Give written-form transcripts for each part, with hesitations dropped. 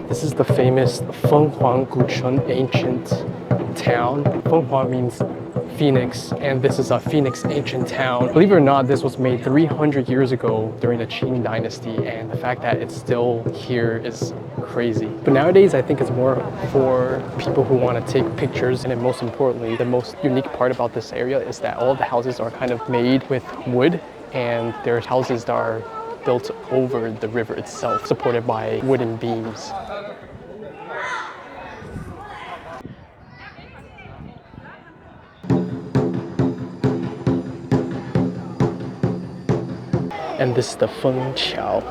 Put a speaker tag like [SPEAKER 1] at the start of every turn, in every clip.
[SPEAKER 1] This is the famous fenghuang ancient town. Fenghuang means Phoenix, and this is a Phoenix ancient town. Believe it or not, this was made 300 years ago during the Qing dynasty, and the fact that it's still here is crazy. But nowadays, I think it's more for people who want to take pictures, and then most importantly, the most unique part about this area is that all the houses are kind of made with wood, and their houses that are built over the river itself, supported by wooden beams. And this is the Feng Qiao.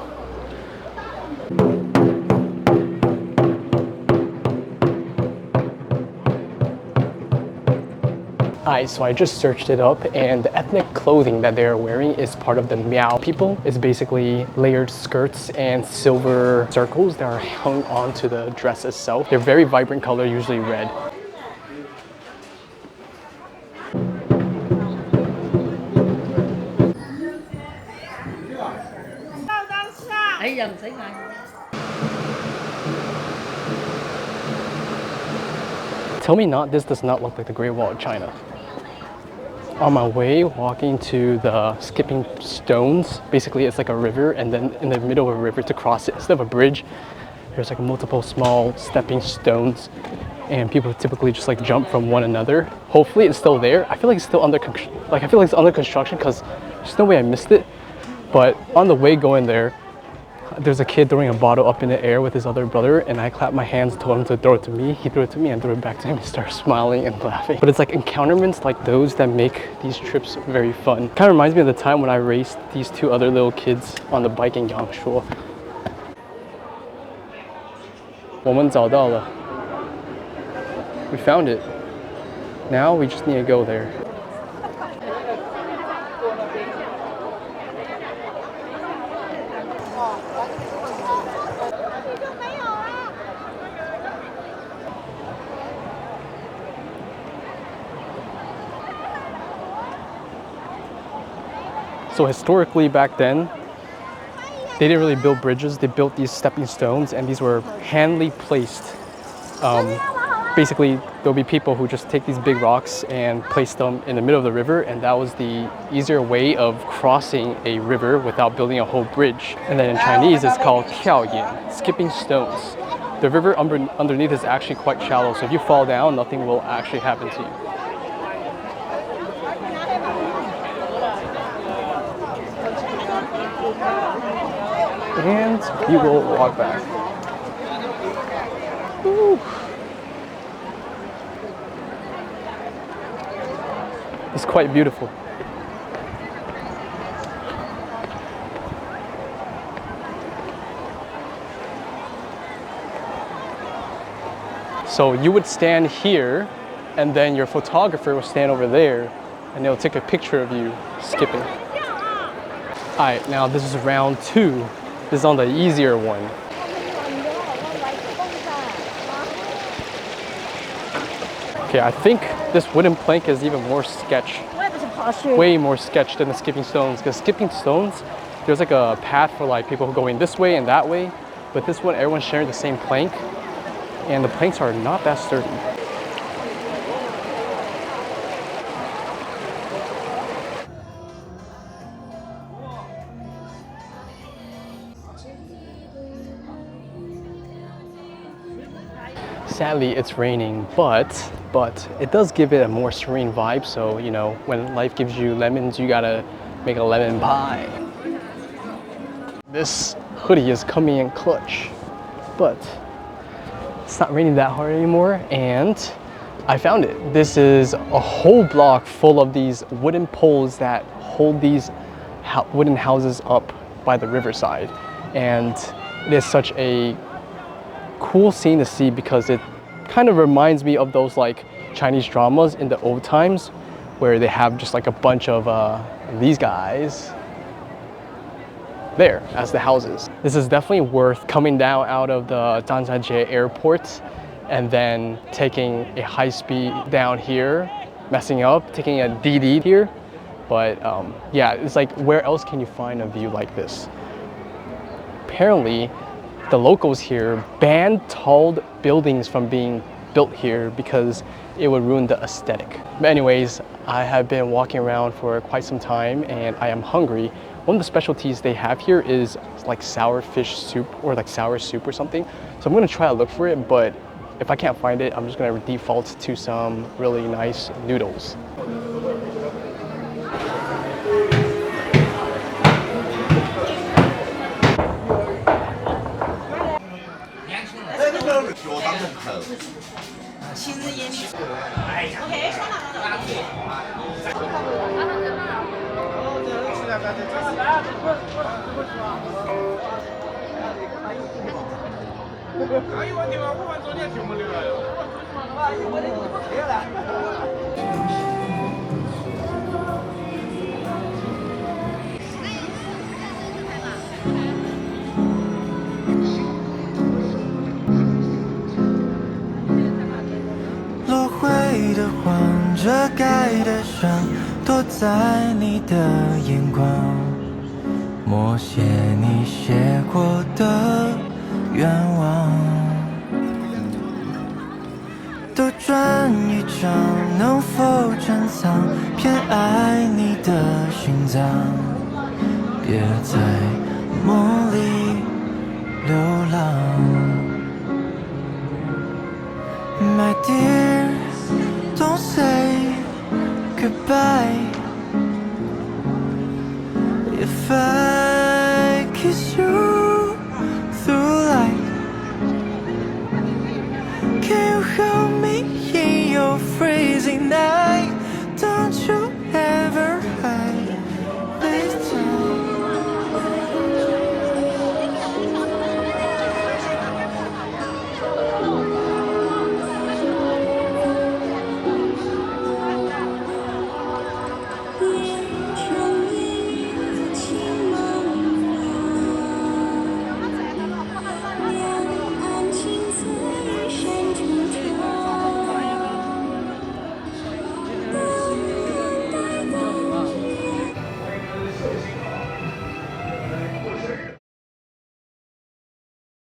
[SPEAKER 1] Alright, so I just searched it up, and the ethnic clothing that they're wearing is part of the Miao people. It's basically layered skirts and silver circles that are hung onto the dress itself. They're very vibrant color, usually red. Tell me not, this does not look like the Great Wall of China. On my way, walking to the skipping stones, basically it's like a river, and then in the middle of a river to cross it, instead of a bridge, there's like multiple small stepping stones, and people typically just like jump from one another. Hopefully it's still there. I feel like it's still under construction because there's no way I missed it. But on the way going there, there's a kid throwing a bottle up in the air with his other brother, and I clapped my hands, told him to throw it to me. He threw it to me and threw it back to him. He started smiling and laughing. But it's like encounterments like those that make these trips very fun. Kind of reminds me of the time when I raced these two other little kids on the bike in Yangshuo. 我们找到了. We found it. Now we just need to go there. So historically back then, they didn't really build bridges. They built these stepping stones, and these were handly placed. Basically, there'll be people who just take these big rocks and place them in the middle of the river, and that was the easier way of crossing a river without building a whole bridge. And then in Chinese, it's called tiaoyan, skipping stones. The river underneath is actually quite shallow, so if you fall down, nothing will actually happen to you. And you will walk back. Woo. It's quite beautiful. So you would stand here, and then your photographer will stand over there, and they'll take a picture of you skipping. Alright, now this is round 2. This is on the easier one. Okay, I think this wooden plank is even more sketch. Way more sketch than the skipping stones. Because skipping stones, there's like a path for like people going this way and that way. But this one, everyone's sharing the same plank. And the planks are not that sturdy. Sadly, it's raining, but it does give it a more serene vibe. So, you know, when life gives you lemons, you gotta make a lemon pie. This hoodie is coming in clutch, but it's not raining that hard anymore, and I found it. This is a whole block full of these wooden poles that hold these wooden houses up by the riverside, and it is such a cool scene to see because it kind of reminds me of those like Chinese dramas in the old times where they have just like a bunch of these guys there as the houses. This is definitely worth coming down out of the Zhangjiajie airport and then taking a high speed down here, messing up, taking a DD here. But yeah, it's like, where else can you find a view like this? Apparently, the locals here banned tall buildings from being built here because it would ruin the aesthetic. But anyways, I have been walking around for quite some time and I am hungry. One of the specialties they have here is like sour fish soup or like sour soup or something. So I'm gonna try to look for it, but if I can't find it, I'm just gonna default to some really nice noodles.
[SPEAKER 2] 落灰的黄，遮盖的伤，躲在你的眼光，默写你写过的愿望。斗转一场，能否珍藏偏爱你的心脏？别再